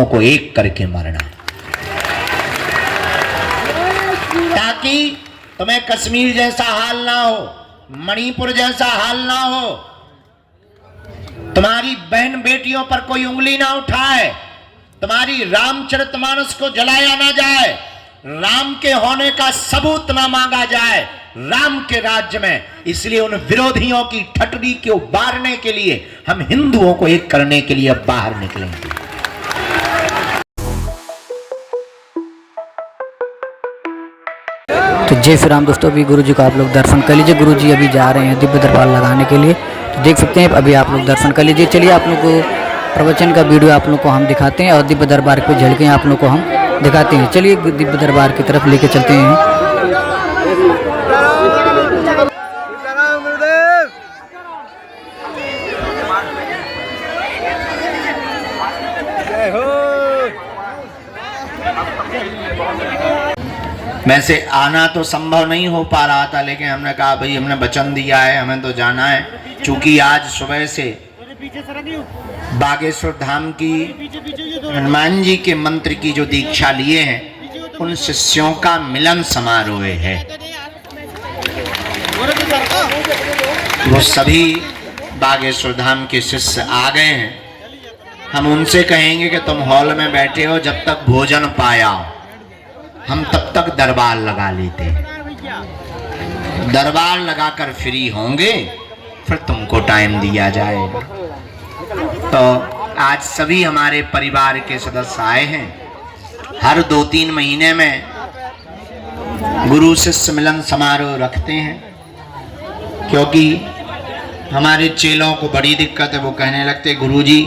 को एक करके मरना, ताकि तुम्हें कश्मीर जैसा हाल ना हो, मणिपुर जैसा हाल ना हो, तुम्हारी बहन बेटियों पर कोई उंगली ना उठाए, तुम्हारी रामचरितमानस को जलाया ना जाए, राम के होने का सबूत ना मांगा जाए राम के राज्य में। इसलिए उन विरोधियों की ठटरी को उबारने के लिए हम हिंदुओं को एक करने के लिए अब बाहर निकलेंगे। तो जय श्री राम दोस्तों, अभी गुरुजी को आप लोग दर्शन कर लीजिए। गुरुजी अभी जा रहे हैं दिव्य दरबार लगाने के लिए, तो देख सकते हैं अभी आप लोग दर्शन कर लीजिए। चलिए आप लोग को प्रवचन का वीडियो आप लोग को हम दिखाते हैं और दिव्य दरबार की झलकें आप लोग को हम दिखाते हैं। चलिए दिव्य दरबार की तरफ लेके चलते हैं। वैसे आना तो संभव नहीं हो पा रहा था, लेकिन हमने कहा भाई हमने वचन दिया है, हमें तो जाना है। चूंकि आज सुबह से बागेश्वर धाम की हनुमान जी के मंत्र की जो दीक्षा लिए हैं, उन शिष्यों का मिलन समारोह है। वो सभी बागेश्वर धाम के शिष्य आ गए हैं। हम उनसे कहेंगे कि तुम हॉल में बैठे हो, जब तक भोजन पाया हम तब तक दरबार लगा लेते हैं। दरबार लगाकर फ्री होंगे फिर तुमको टाइम दिया जाएगा। तो आज सभी हमारे परिवार के सदस्य आए हैं। हर 2-3 महीने में गुरु शिष्य मिलन समारोह रखते हैं, क्योंकि हमारे चेलों को बड़ी दिक्कत है। वो कहने लगते गुरुजी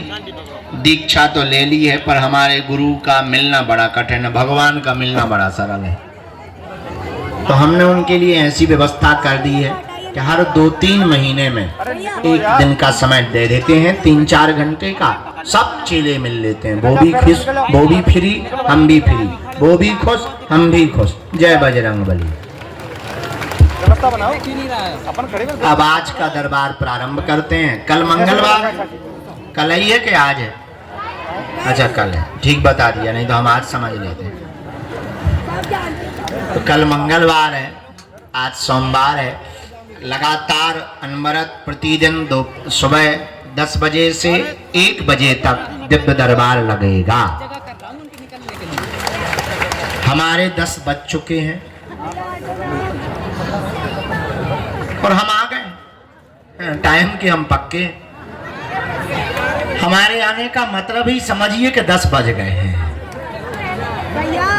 दीक्षा तो ले ली है, पर हमारे गुरु का मिलना बड़ा कठिन है, भगवान का मिलना बड़ा सरल है। तो हमने उनके लिए ऐसी व्यवस्था कर दी है कि हर 2-3 महीने में एक दिन का समय दे देते हैं, 3-4 घंटे का। सब चेले मिल लेते हैं, वो भी खुश, वो भी फ्री, हम भी फ्री, वो भी खुश, हम भी खुश। जय बजरंगबली। अब आज का दरबार प्रारंभ करते हैं। कल मंगलवार, कल ही है कि आज है? अच्छा कल है, ठीक बता दिया, नहीं तो हम आज समझ लेते हैं। तो कल मंगलवार है, आज सोमवार है। लगातार अनवरत प्रतिदिन सुबह 10 बजे से 1 बजे तक दिव्य दरबार लगेगा। हमारे 10 बज चुके हैं और हम आ गए टाइम के, हम पक्के। हमारे आने का मतलब ही समझिए कि 10 बज गए हैं।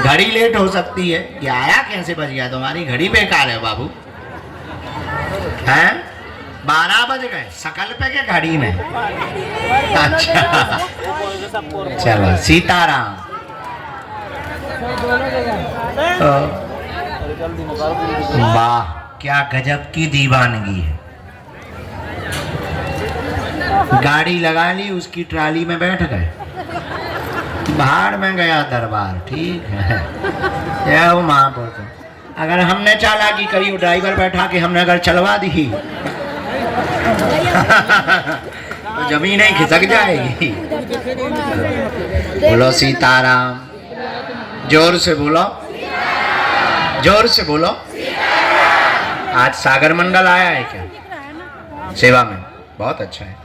घड़ी लेट हो सकती है, ये आया कैसे बज गया? तुम्हारी घड़ी बेकार है बाबू, हैं? 12 बज गए सकल पे के घड़ी में। अच्छा चलो सीताराम। वाह क्या गजब की दीवानगी है। गाड़ी लगा ली, उसकी ट्राली में बैठ गए, बाहर में गया दरबार। ठीक है, जय हो महापुरुष। अगर हमने चालाकी करी, ड्राइवर बैठा के हमने अगर चलवा दी तो जमीन ही खिसक जाएगी। बोलो सीताराम, जोर से बोलो, जोर से बोलो। आज सागर मंडल आया है क्या सेवा में? बहुत अच्छा है।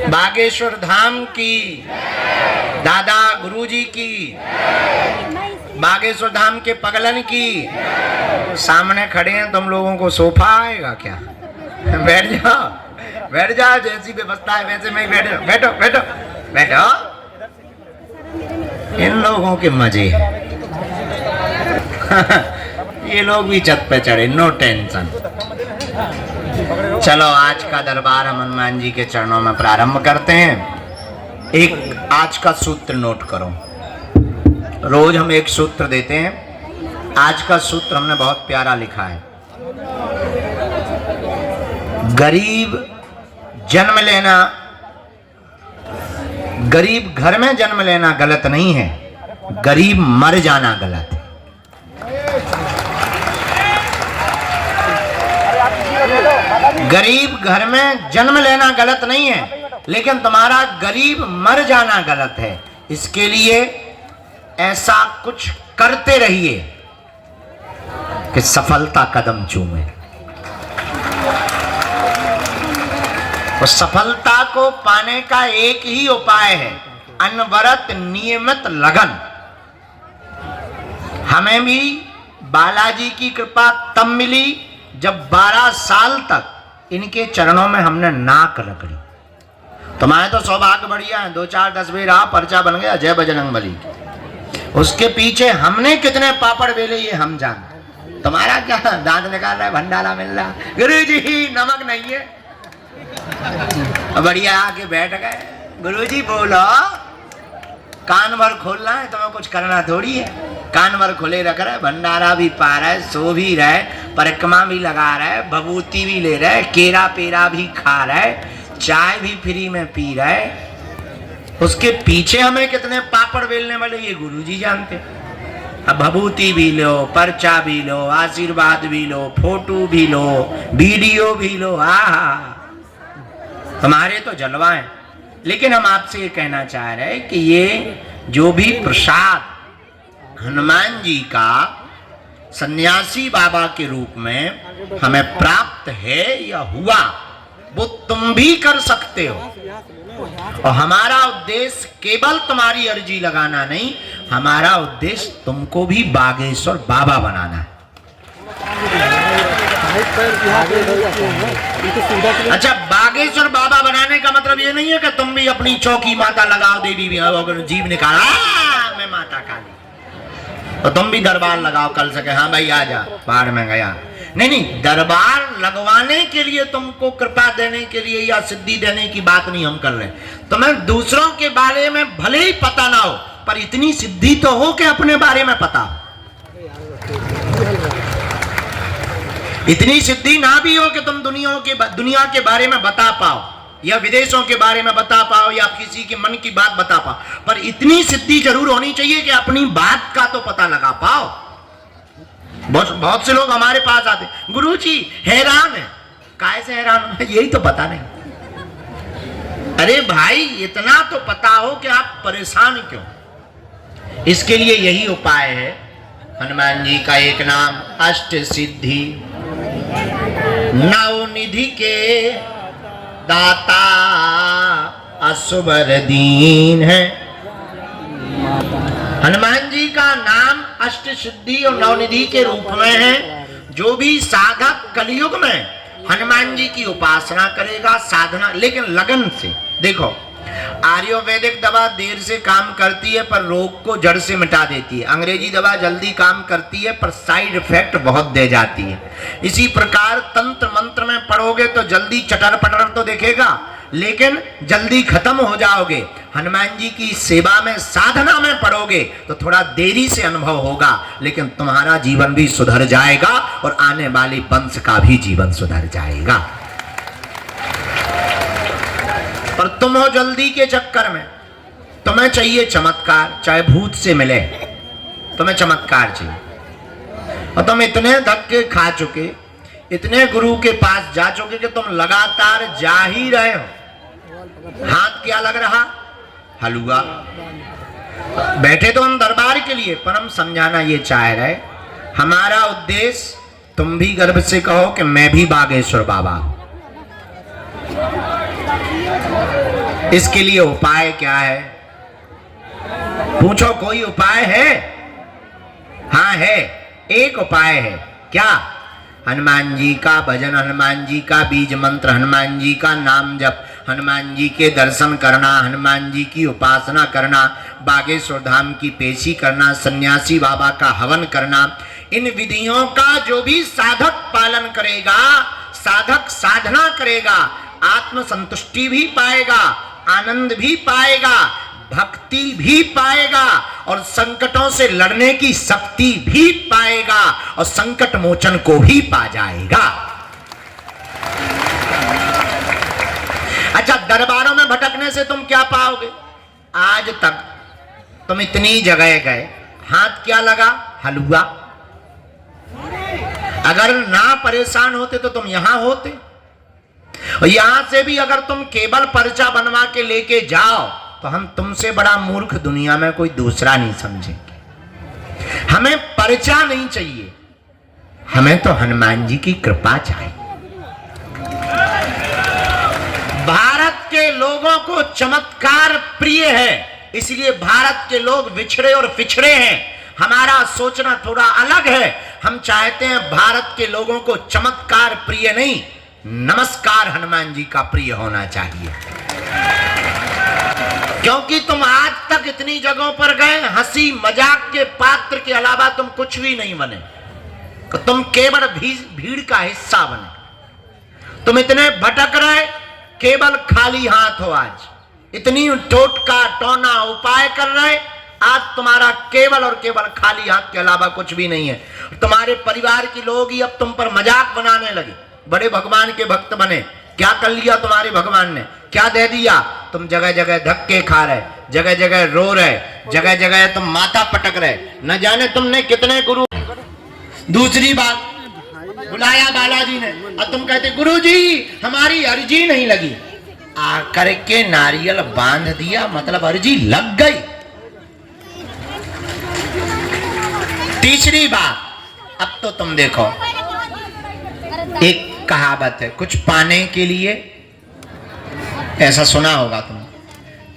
बागेश्वर धाम की, दादा गुरुजी की, बागेश्वर धाम के पगलन की। सामने खड़े हैं, तुम लोगों को सोफा आएगा क्या? बैठ जाओ, बैठ जाओ, जैसी व्यवस्था है वैसे में बैठ जाओ। बैठो बैठो बैठो, इन लोगों के मजे हैं। ये लोग भी छत पे चढ़े, नो टेंशन। चलो आज का दरबार हम हनुमान जी के चरणों में प्रारंभ करते हैं। एक आज का सूत्र नोट करो, रोज हम एक सूत्र देते हैं। आज का सूत्र हमने बहुत प्यारा लिखा है। गरीब जन्म लेना, गरीब घर में जन्म लेना गलत नहीं है, गरीब मर जाना गलत है। गरीब घर में जन्म लेना गलत नहीं है, लेकिन तुम्हारा गरीब मर जाना गलत है। इसके लिए ऐसा कुछ करते रहिए कि सफलता कदम चूमे। उस सफलता को पाने का एक ही उपाय है, अनवरत नियमित लगन। हमें भी बालाजी की कृपा तब मिली जब 12 साल तक इनके चरणों में हमने नाक रगड़ी। तुम्हारे तो सौभाग्य बढ़िया है, 2-4-10 भी रहा, पर्चा बन गया, जय बजरंगबली। उसके पीछे हमने कितने पापड़ बेले ये हम जानते। तुम्हारा क्या दांत निकाल रहा है, भंडारा मिल रहा, गुरुजी नमक नहीं है। बढ़िया आके बैठ गए, गुरुजी बोलो। कान भर खोलना है, तुम्हें कुछ करना थोड़ी है। कान भर खुले रख रहे, भंडारा भी पा रहा है, सो भी रहे, परिक्रमा भी लगा रहा है, भभूति भी ले रहे, केरा पेरा भी खा रहा है, चाय भी फ्री में पी रहा है। उसके पीछे हमें कितने पापड़ बेलने वाले ये गुरुजी जानते। अब भभूति भी लो, पर्चा भी लो, आशीर्वाद भी लो, फोटो भी लो, वीडियो भी लो, आहा हमारे तो जलवा है। लेकिन हम आपसे ये कहना चाह रहे हैं कि ये जो भी प्रसाद हनुमान जी का सन्यासी बाबा के रूप में हमें प्राप्त है या हुआ, वो तुम भी कर सकते हो। और हमारा उद्देश्य केवल तुम्हारी अर्जी लगाना नहीं, हमारा उद्देश्य तुमको भी बागेश्वर बाबा बनाना है। अच्छा, बागेश्वर बाबा बनाने का मतलब ये नहीं है कि तुम भी अपनी चौकी माता लगाओ, देवी भी अगर जीव निकाला मैं माता काली, तो तुम भी दरबार लगाओ कल सके, हाँ भाई आ जा, बाहर में गया। नहीं नहीं, दरबार लगवाने के लिए, तुमको कृपा देने के लिए या सिद्धि देने की बात नहीं हम कर रहे। तुम्हें दूसरों के बारे में भले ही पता ना हो, पर इतनी सिद्धि तो हो कि अपने बारे में पता हो। इतनी सिद्धि ना भी हो कि तुम दुनिया के बारे में बता पाओ, या विदेशों के बारे में बता पाओ, या किसी के मन की बात बता पाओ, पर इतनी सिद्धि जरूर होनी चाहिए कि अपनी बात का तो पता लगा पाओ। बहुत से लोग हमारे पास आते, गुरुजी हैरान है। काहे से हैरान है? यही तो पता नहीं। अरे भाई, इतना तो पता हो कि आप परेशान क्यों। इसके लिए यही उपाय है, हनुमान जी का एक नाम अष्ट सिद्धि नवनिधि के दाता असुबर दीन है। हनुमान जी का नाम अष्ट सिद्धि और नवनिधि के रूप में है। जो भी साधक कलयुग में हनुमान जी की उपासना करेगा, साधना, लेकिन लगन से। देखो, आयुर्वेदिक दवा देर से काम करती है पर रोग को जड़ से मिटा देती है। अंग्रेजी दवा जल्दी काम करती है पर साइड इफेक्ट बहुत दे जाती है। इसी प्रकार तंत्र मंत्र में पढ़ोगे तो जल्दी चटर पटर तो देखेगा, लेकिन जल्दी खत्म हो जाओगे। हनुमान जी की सेवा में, साधना में पढ़ोगे तो थोड़ा देरी से अनुभव होगा, लेकिन तुम्हारा जीवन भी सुधर जाएगा और आने वाले वंश का भी जीवन सुधर जाएगा। पर तुम हो जल्दी के चक्कर में, तुम्हें चाहिए चमत्कार, चाहे भूत से मिले, तुम्हें चमत्कार चाहिए। और तुम इतने धक्के खा चुके, इतने गुरु के पास जा चुके कि तुम लगातार जा ही रहे हो। हाथ क्या लग रहा? हलवा। बैठे तो हम दरबार के लिए, पर हम समझाना ये चाह रहे, हमारा उद्देश्य, तुम भी गर्व से कहो कि मैं भी बागेश्वर बाबा हूं। इसके लिए उपाय क्या है? पूछो, कोई उपाय है? हाँ है, एक उपाय है। क्या? हनुमान जी का भजन, हनुमान जी का बीज मंत्र, हनुमान जी का नाम जप, हनुमान जी के दर्शन करना, हनुमान जी की उपासना करना, बागेश्वर धाम की पेशी करना, सन्यासी बाबा का हवन करना। इन विधियों का जो भी साधक पालन करेगा, साधक साधना करेगा, आत्म संतुष्टि भी पाएगा, आनंद भी पाएगा, भक्ति भी पाएगा, और संकटों से लड़ने की शक्ति भी पाएगा, और संकट मोचन को भी पा जाएगा। अच्छा, दरबारों में भटकने से तुम क्या पाओगे? आज तक तुम इतनी जगह गए, हाथ क्या लगा? हलवा। अगर ना परेशान होते तो तुम यहां होते। और यहां से भी अगर तुम केवल पर्चा बनवा के लेके जाओ तो हम तुमसे बड़ा मूर्ख दुनिया में कोई दूसरा नहीं समझेंगे। हमें परिचय नहीं चाहिए, हमें तो हनुमान जी की कृपा चाहिए। भारत के लोगों को चमत्कार प्रिय है, इसलिए भारत के लोग विछड़े और पिछड़े हैं। हमारा सोचना थोड़ा अलग है। हम चाहते हैं भारत के लोगों को चमत्कार प्रिय नहीं, नमस्कार हनुमान जी का प्रिय होना चाहिए। क्योंकि तुम आज तक इतनी जगहों पर गए, हंसी मजाक के पात्र के अलावा तुम कुछ भी नहीं बने, तो तुम केवल भीड़ का हिस्सा बने। तुम इतने भटक रहे, केवल खाली हाथ हो। आज इतनी टोटका टोना उपाय कर रहे, आज तुम्हारा केवल और केवल खाली हाथ के अलावा कुछ भी नहीं है। तुम्हारे परिवार के लोग ही अब तुम पर मजाक बनाने लगे। बड़े भगवान के भक्त बने, क्या कर लिया तुम्हारे भगवान ने, क्या दे दिया? तुम जगह जगह धक्के खा रहे, जगह जगह रो रहे, जगह जगह तुम माथा पटक रहे, न जाने तुमने कितने गुरु। दूसरी बात, बुलाया बालाजी ने और तुम कहते गुरु जी हमारी अर्जी नहीं लगी। आकर के नारियल बांध दिया, मतलब अर्जी लग गई। तीसरी बात, अब तो तुम देखो, एक कहावत है, कुछ पाने के लिए, ऐसा सुना होगा तुमने,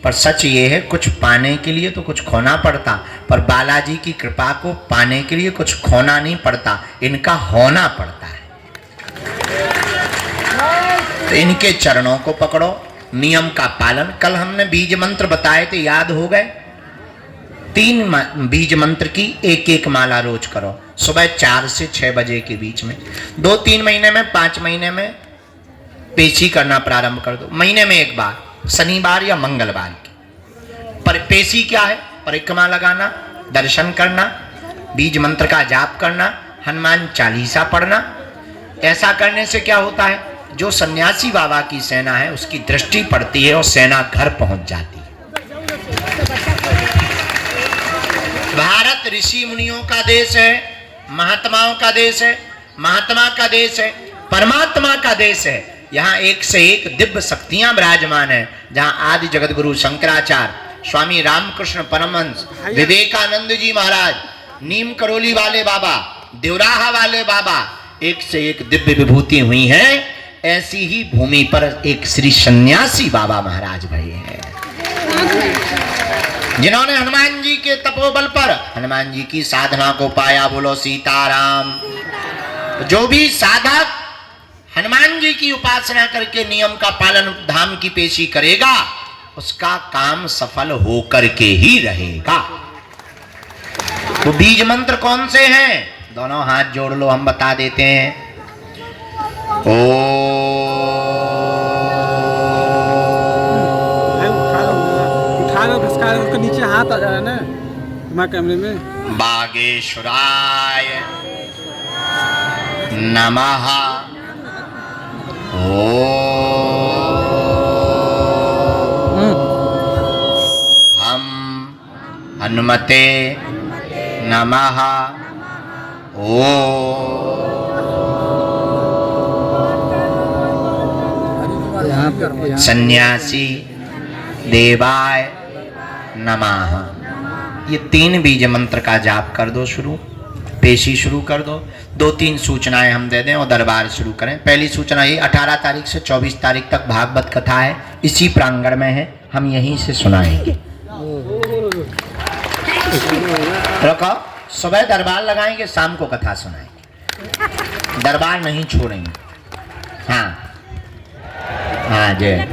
पर सच ये है कुछ पाने के लिए तो कुछ खोना पड़ता, पर बालाजी की कृपा को पाने के लिए कुछ खोना नहीं पड़ता, इनका होना पड़ता है। तो इनके चरणों को पकड़ो, नियम का पालन। कल हमने बीज मंत्र बताए थे, याद हो गए? 3 बीज मंत्र की एक माला रोज करो, सुबह 4 से 6 बजे के बीच में। 2-3 महीने में, 5 महीने में पेशी करना प्रारंभ कर दो। महीने में एक बार, शनिवार या मंगलवार की। पर पेशी क्या है? परिक्रमा लगाना, दर्शन करना, बीज मंत्र का जाप करना, हनुमान चालीसा पढ़ना। ऐसा करने से क्या होता है, जो सन्यासी बाबा की सेना है उसकी दृष्टि पड़ती है और सेना घर पहुंच जाती है। भारत ऋषि मुनियों का देश है, महात्माओं का देश है, महात्मा का देश है, परमात्मा का देश है। यहाँ एक से एक दिव्य शक्तियां विराजमान है। जहाँ आदि जगत गुरु शंकराचार्य, स्वामी रामकृष्ण परमहंस, विवेकानंद जी महाराज, नीम करोली वाले बाबा, देवराहा वाले बाबा, एक से एक दिव्य विभूति हुई है। ऐसी ही भूमि पर एक श्री सन्यासी बाबा महाराज भये हैं, जिन्होंने हनुमान जी के तपोबल पर हनुमान जी की साधना को पाया। बोलो सीताराम। जो भी साधक हनुमान जी की उपासना करके नियम का पालन, धाम की पेशी करेगा, उसका काम सफल होकर के ही रहेगा। तो बीज मंत्र कौन से हैं? दोनों हाथ जोड़ लो, हम बता देते हैं। उसका नीचे हाथ आ जा रहा है ना कैमरे में। बागेश्वराय नमः। हम हनुमते नमः। सन्यासी देवाय नमः। ये 3 बीज मंत्र का जाप कर दो, शुरू पेशी शुरू कर दो। 2-3 सूचनाएं हम दे दें और दरबार शुरू करें। पहली सूचना ये, 18 तारीख से 24 तारीख तक भागवत कथा है, इसी प्रांगण में है, हम यहीं से सुनाएंगे। रखो, सुबह दरबार लगाएंगे, शाम को कथा सुनाएंगे, दरबार नहीं छोड़ेंगे। हाँ हाँ जय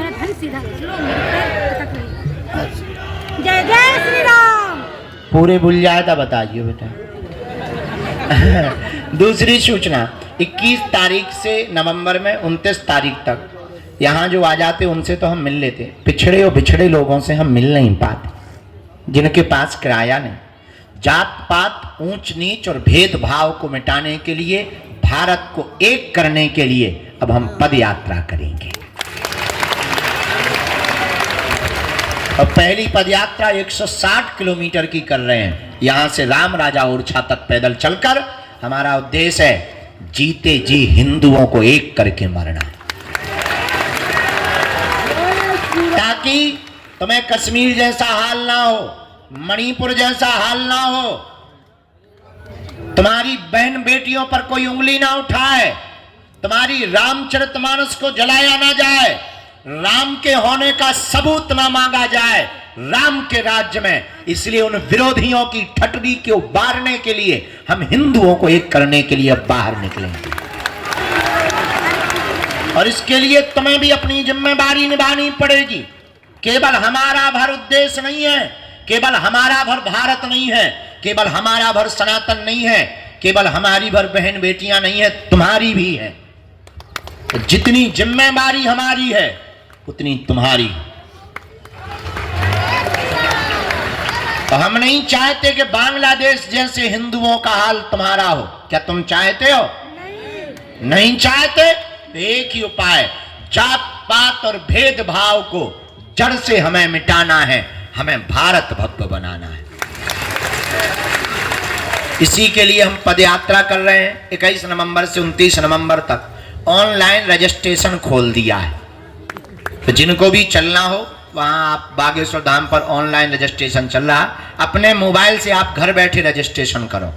जय जय श्री राम। पूरे भूल जाए तो बताइए बेटा। दूसरी सूचना, 21 तारीख से नवंबर में 29 तारीख तक यहाँ जो आ जाते उनसे तो हम मिल लेते, पिछड़े और बिछड़े लोगों से हम मिल नहीं पाते, जिनके पास किराया नहीं। जात पात, ऊंच नीच और भेदभाव को मिटाने के लिए, भारत को एक करने के लिए अब हम पद यात्रा करेंगे। और पहली पद यात्रा 160 किलोमीटर की कर रहे हैं, यहां से राम राजा ओरछा तक पैदल चलकर। हमारा उद्देश्य है जीते जी हिंदुओं को एक करके मरना, ताकि तुम्हें कश्मीर जैसा हाल ना हो, मणिपुर जैसा हाल ना हो, तुम्हारी बहन बेटियों पर कोई उंगली ना उठाए, तुम्हारी रामचरितमानस को जलाया ना जाए, राम के होने का सबूत ना मांगा जाए राम के राज्य में। इसलिए उन विरोधियों की ठटरी को उबारने के लिए हम हिंदुओं को एक करने के लिए अब बाहर निकलेंगे। और इसके लिए तुम्हें भी अपनी जिम्मेदारी निभानी पड़ेगी। केवल हमारा भर उद्देश्य नहीं है, केवल हमारा भर भारत नहीं है, केवल हमारा भर सनातन नहीं है, केवल हमारी भर बहन बेटियां नहीं है, तुम्हारी भी है। तो जितनी जिम्मेदारी हमारी है उतनी तुम्हारी। तो हम नहीं चाहते कि बांग्लादेश जैसे हिंदुओं का हाल तुम्हारा हो। क्या तुम चाहते हो? नहीं चाहते। तो एक ही उपाय, जात पात और भेदभाव को जड़ से हमें मिटाना है, हमें भारत भव्य बनाना है। इसी के लिए हम पदयात्रा कर रहे हैं। 21 नवंबर से 29 नवंबर तक ऑनलाइन रजिस्ट्रेशन खोल दिया है। तो जिनको भी चलना हो वहां आप बागेश्वर धाम पर ऑनलाइन रजिस्ट्रेशन चल रहा, अपने मोबाइल से आप घर बैठे रजिस्ट्रेशन करो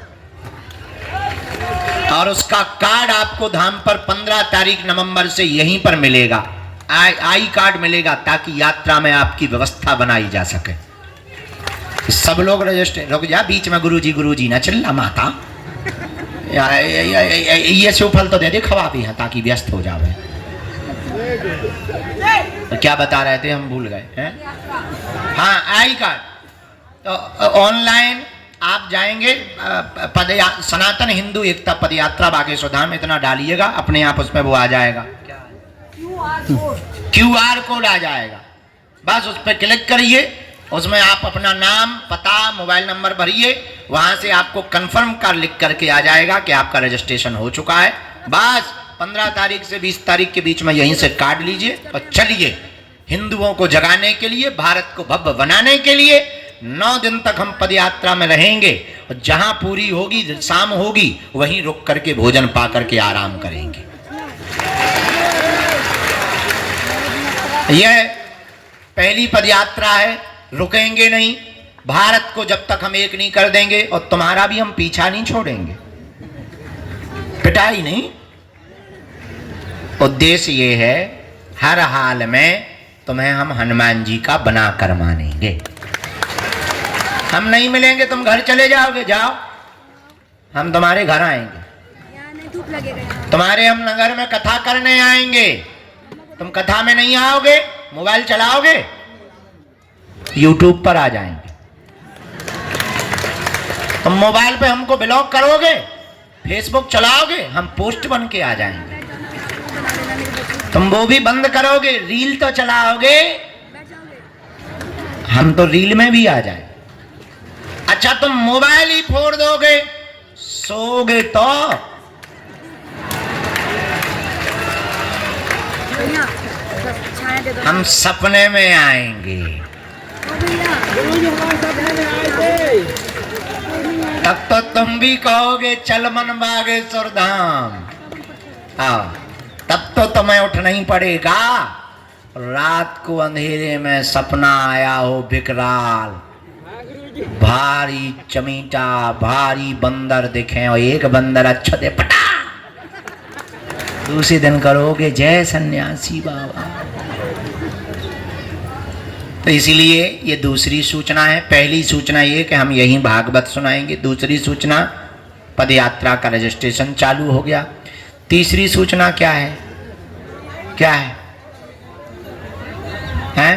और उसका कार्ड आपको धाम पर 15 तारीख नवंबर से यहीं पर मिलेगा। आई कार्ड मिलेगा ताकि यात्रा में आपकी व्यवस्था बनाई जा सके। सब लोग रजिस्टर रुक जा, बीच में गुरुजी ना चिल्ला माता, ये सूफल तो दे दे खवा भी है ताकि व्यस्त हो जावे। तो क्या बता रहे थे हम भूल गए हैं। हाँ, आई कार्ड। तो ऑनलाइन आप जाएंगे सनातन हिंदू एकता पदयात्रा बागेश्वर धाम, इतना डालिएगा अपने आप उसमें वो आ जाएगा, QR कोड आ जाएगा। बस उस पर क्लिक करिए, उसमें आप अपना नाम, पता, मोबाइल नंबर भरिए, वहां से आपको कंफर्म कर लिख करके आ जाएगा कि आपका रजिस्ट्रेशन हो चुका है। बस 15 तारीख से 20 तारीख के बीच में यहीं से काट लीजिए और चलिए हिंदुओं को जगाने के लिए, भारत को भव्य बनाने के लिए 9 दिन तक हम पदयात्रा में रहेंगे। और जहां पूरी होगी, शाम होगी, वहीं रुक करके भोजन पा करके आराम करेंगे। यह पहली पदयात्रा है, रुकेंगे नहीं। भारत को जब तक हम एक नहीं कर देंगे, और तुम्हारा भी हम पीछा नहीं छोड़ेंगे, पिटाई नहीं। उद्देश्य ये है, हर हाल में तुम्हें हम हनुमान जी का बनाकर मानेंगे। हम नहीं मिलेंगे, तुम घर चले जाओगे, जाओ, हम तुम्हारे घर आएंगे। तुम्हारे हम नगर में कथा करने आएंगे, तुम कथा में नहीं आओगे, मोबाइल चलाओगे, YouTube पर आ जाएंगे। तुम मोबाइल पे हमको ब्लॉक करोगे, फेसबुक चलाओगे, हम पोस्ट बन के आ जाएंगे। तुम वो भी बंद करोगे, रील तो चलाओगे, हम तो रील में भी आ जाए। अच्छा, तुम मोबाइल ही फोड़ दोगे, सोगे तो हम सपने में आएंगे। तब तो तुम भी कहोगे चल मन बागेश्वर धाम। हाँ, तब तो तुम्हें उठना ही पड़ेगा। रात को अंधेरे में सपना आया हो विकराल, भारी चमीटा, भारी बंदर दिखे और एक बंदर अच्छा दे पटा, दूसरे दिन करोगे जय सन्यासी बाबा। तो इसीलिए ये दूसरी सूचना है। पहली सूचना ये कि हम यहीं भागवत सुनाएंगे। दूसरी सूचना, पदयात्रा का रजिस्ट्रेशन चालू हो गया। तीसरी सूचना क्या है? क्या है? हैं?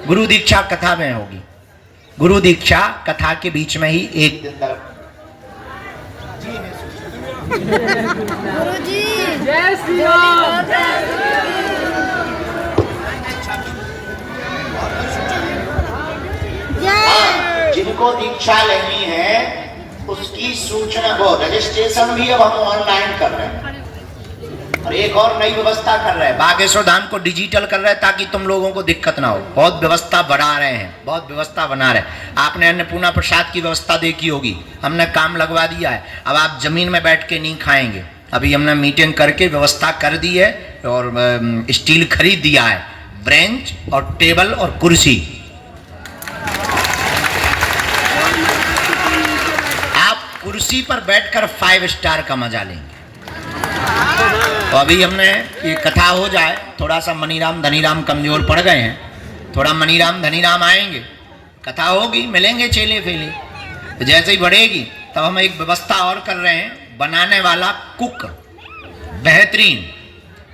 गुरु दीक्षा कथा में होगी। गुरु दीक्षा कथा के बीच में ही एक दिन गुरुजी जय श्री राम। जिनको दीक्षा लेनी है उसकी सूचना, वो रजिस्ट्रेशन भी अब हम ऑनलाइन कर रहे हैं। और एक और नई व्यवस्था कर रहे हैं, बागेश्वर धाम को डिजिटल कर रहे हैं ताकि तुम लोगों को दिक्कत ना हो। बहुत व्यवस्था बढ़ा रहे हैं, बहुत व्यवस्था बना रहे हैं। आपने अन्नपूर्णा प्रसाद की व्यवस्था देखी होगी, हमने काम लगवा दिया है। अब आप जमीन में बैठ के नहीं खाएंगे, अभी हमने मीटिंग करके व्यवस्था कर दी है और स्टील खरीद दिया है। ब्रेंच और टेबल और कुर्सी कुर्सी पर बैठकर 5 स्टार का मजा लेंगे। तो अभी हमने ये कथा हो जाए, थोड़ा सा मनीराम धनीराम कमजोर पड़ गए हैं, थोड़ा मनीराम धनीराम आएंगे, कथा होगी, मिलेंगे चेले फेले। तो जैसे ही बढ़ेगी तब हम एक व्यवस्था और कर रहे हैं, बनाने वाला कुक बेहतरीन,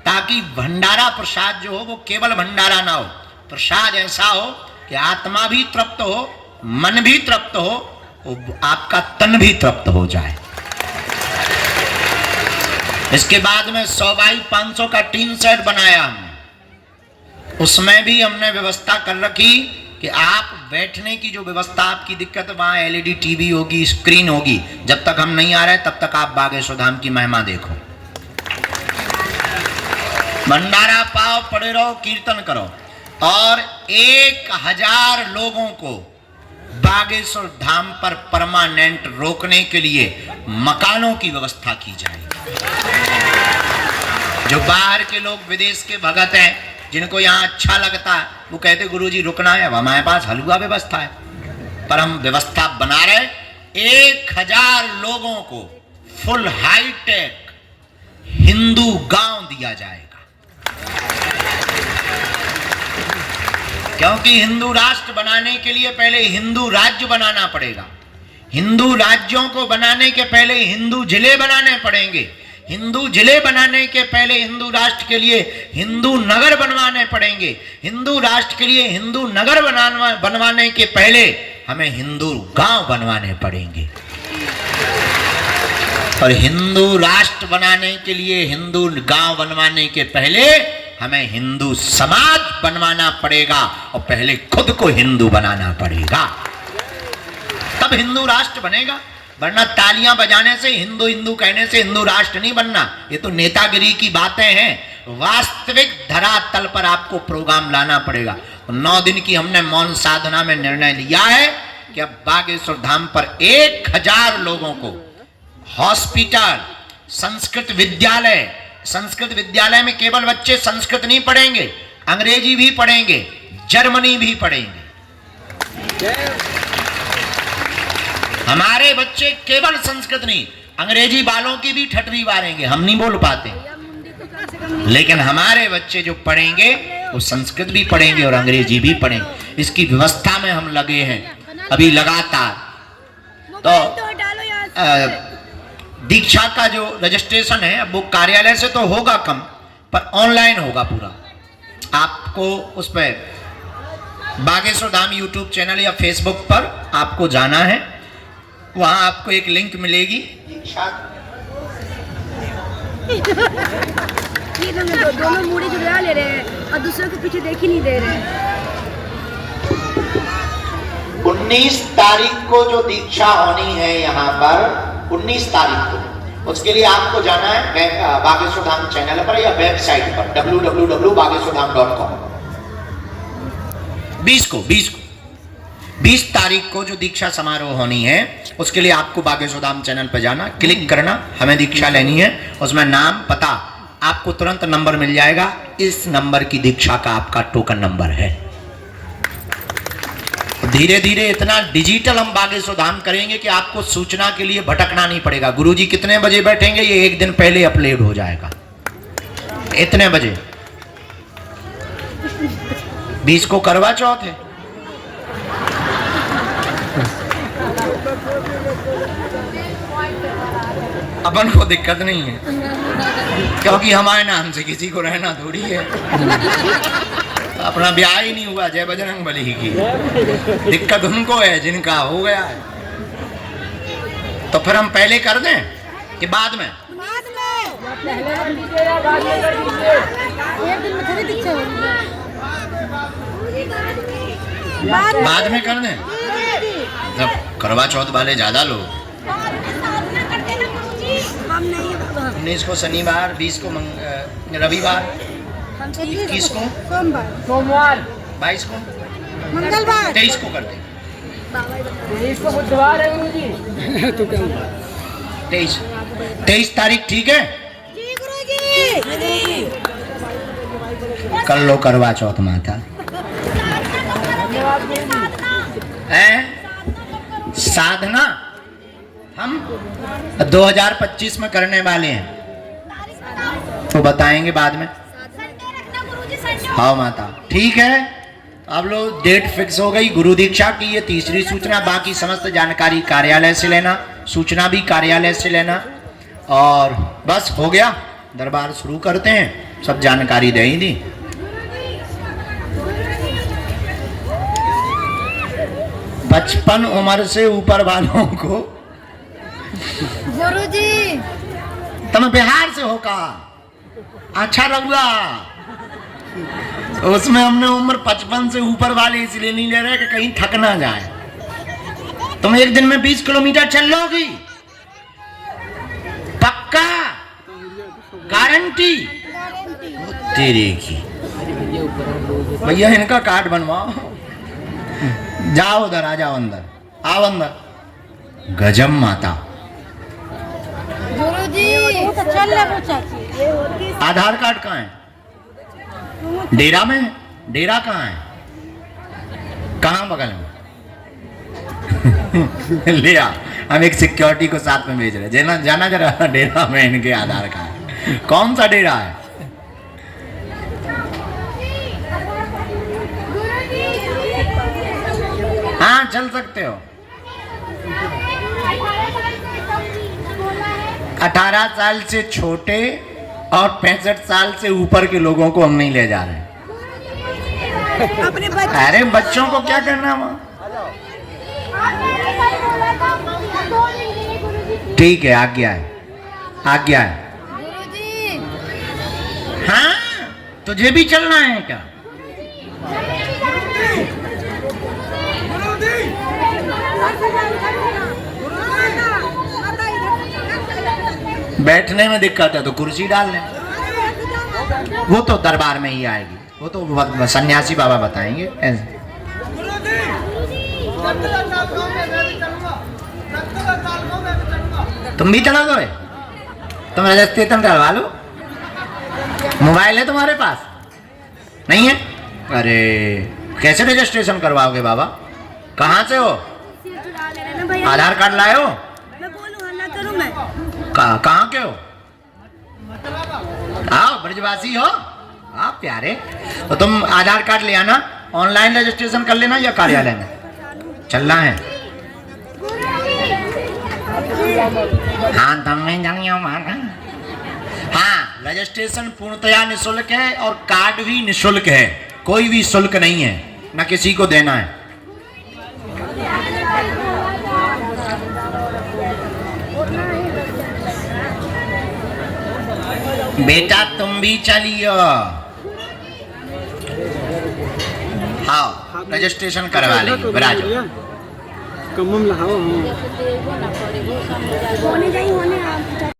ताकि भंडारा प्रसाद जो हो वो केवल भंडारा ना हो, प्रसाद ऐसा हो कि आत्मा भी तृप्त हो, मन भी तृप्त हो, आपका तन भी तृप्त हो जाए। इसके बाद में 100 बाई 500 का टीन सेट बनाया हमने, उसमें भी हमने व्यवस्था कर रखी कि आप बैठने की जो व्यवस्था आपकी दिक्कत, वहां एलईडी टीवी होगी, स्क्रीन होगी। जब तक हम नहीं आ रहे तब तक आप बागेश्वर धाम की महिमा देखो, भंडारा पाओ, पड़े रहो, कीर्तन करो। और 1000 लोगों को बागेश्वर धाम पर परमानेंट रोकने के लिए मकानों की व्यवस्था की जाएगी। जो बाहर के लोग, विदेश के भगत हैं, जिनको यहाँ अच्छा लगता है, वो कहते गुरुजी रुकना है, अब हमारे पास हलवा व्यवस्था है, पर हम व्यवस्था बना रहे। 1000 लोगों को फुल हाईटेक हिंदू गांव दिया जाएगा, क्योंकि हिंदू राष्ट्र बनाने के लिए पहले हिंदू राज्य बनाना पड़ेगा। हिंदू राज्यों को बनाने के पहले हिंदू जिले बनाने पड़ेंगे। हिंदू जिले बनाने के पहले हिंदू राष्ट्र के लिए हिंदू नगर बनवाने पड़ेंगे। हिंदू राष्ट्र के लिए हिंदू नगर बनवाने के पहले हमें हिंदू गांव बनवाने पड़ेंगे। और हिंदू राष्ट्र बनाने के लिए, हिंदू गांव बनवाने के पहले हमें हिंदू समाज बनवाना पड़ेगा, और पहले खुद को हिंदू बनाना पड़ेगा, तब हिंदू राष्ट्र बनेगा। वरना तालियां बजाने से, हिंदू हिंदू कहने से हिंदू राष्ट्र नहीं बनना। ये तो नेतागिरी की बातें हैं। वास्तविक धरातल पर आपको प्रोग्राम लाना पड़ेगा। 9 दिन की हमने मौन साधना में निर्णय लिया है कि अब बागेश्वर धाम पर 1000 लोगों को हॉस्पिटल, संस्कृत विद्यालय में केवल बच्चे संस्कृत नहीं पढ़ेंगे, अंग्रेजी भी पढ़ेंगे, जर्मनी भी पढ़ेंगे। हमारे बच्चे केवल संस्कृत नहीं, अंग्रेजी वालों की भी ठटरी मारेंगे, हम नहीं बोल पाते, लेकिन हमारे बच्चे जो पढ़ेंगे वो संस्कृत भी पढ़ेंगे और अंग्रेजी भी पढ़ेंगे। इसकी व्यवस्था में हम लगे हैं अभी लगातार। तो दीक्षा का जो रजिस्ट्रेशन है वो कार्यालय से तो होगा कम, पर ऑनलाइन होगा पूरा। आपको उस पर बागेश्वर धाम यूट्यूब चैनल या फेसबुक पर आपको जाना है, वहां आपको एक लिंक मिलेगी। ये दोनों मूड़ी जुड़ा ले रहे हैं और दूसरों के पीछे देख ही नहीं दे रहे हैं। 19 तारीख को जो दीक्षा होनी है यहाँ पर, 19 तारीख को, उसके लिए आपको जाना है बागेश्वर धाम चैनल पर या वेबसाइट पर www.bageshwardham.com। 20 तारीख को जो दीक्षा समारोह होनी है, उसके लिए आपको बागेश्वर धाम चैनल पर जाना, क्लिक करना, हमें दीक्षा लेनी है, उसमें नाम, पता, आपको तुरंत नंबर मिल जाएगा। इस नंबर की दीक्षा का आपका टोकन नंबर है। धीरे धीरे इतना डिजिटल हम बागेश्वर धाम करेंगे कि आपको सूचना के लिए भटकना नहीं पड़ेगा। गुरुजी कितने बजे बैठेंगे ये एक दिन पहले अपलोड हो जाएगा, इतने बजे। 20 को करवा चौथ है, अपन को दिक्कत नहीं है, क्योंकि हमारे नाम से किसी को रहना थोड़ी है। अपना ब्याह ही नहीं हुआ, जय बजरंग बली की। दिक्कत उनको है जिनका हो गया है। तो फिर हम पहले कर दें कि बाद में? बाद में कर दें। जब करवा चौथ वाले ज्यादा लोग, 19 को शनिवार, 20 को रविवार, 21 को सोमवार, 22 को मंगलवार, 23 को कर दें। 23 को बुधवार है गुरुजी। तो क्या 23 तारीख ठीक है? जी गुरुजी। कर लो करवा चौथ माता। साधना हम 2025 में करने वाले हैं, तो बताएंगे बाद में। हाँ माता, ठीक है। अब लोग डेट फिक्स हो गई गुरु दीक्षा की, ये तीसरी सूचना। बाकी समस्त जानकारी कार्यालय से लेना, सूचना भी कार्यालय से लेना, और बस हो गया। दरबार शुरू करते हैं, सब जानकारी दे ही दी। बचपन उम्र से ऊपर वालों को गुरुजी तुम बिहार से हो का अच्छा लगुआ, उसमें हमने उम्र 55 से ऊपर वाले इसलिए नहीं ले रहे कि कहीं थक ना जाए। तुम एक दिन में 20 किलोमीटर चल लोगी पक्का, गारंटी तेरे की। भैया इनका कार्ड बनवाओ, जाओ उधर, आ जाओ अंदर, आओ अंदर। गजब माता। आधार कार्ड कहाँ है? डेरा में है? डेरा कहाँ है? कहाँ बगल में? ले आ, हम एक सिक्योरिटी को साथ में भेज रहे हैं, जाना जरा डेरा में इनके आधार कार्ड। कौन सा डेरा है? हाँ चल सकते हो। 18 साल से छोटे और 65 साल से ऊपर के लोगों को हम नहीं ले जा रहे। अरे बच्चों को क्या करना वहाँ? ठीक है, आज्ञा है, आज्ञा है। हाँ तुझे भी चलना है क्या? बैठने में दिक्कत है तो कुर्सी डाल लें, वो तो दरबार में ही आएगी, वो तो सन्यासी बाबा बताएंगे। तुम भी चला दो, तुम रजिस्ट्रेशन करवा लो। मोबाइल है तुम्हारे पास? नहीं है? अरे कैसे रजिस्ट्रेशन करवाओगे बाबा? कहाँ से हो? आधार कार्ड लाए हो? मैं बोलूं हल्ला करूं मैं? कहाँ के हो? आओ, ब्रजवासी हो आप प्यारे। तो तुम आधार कार्ड ले आना, ऑनलाइन रजिस्ट्रेशन कर लेना या कार्यालय में चलना है? हाँ तुम्हें जानिए। हाँ रजिस्ट्रेशन पूर्णतया निःशुल्क है और कार्ड भी निःशुल्क है, कोई भी शुल्क नहीं है, ना किसी को देना है। बेटा तुम भी चलियो। हाँ रजिस्ट्रेशन करवा लेंगे, बराबर। कम लगाओ। होने जाइए, होने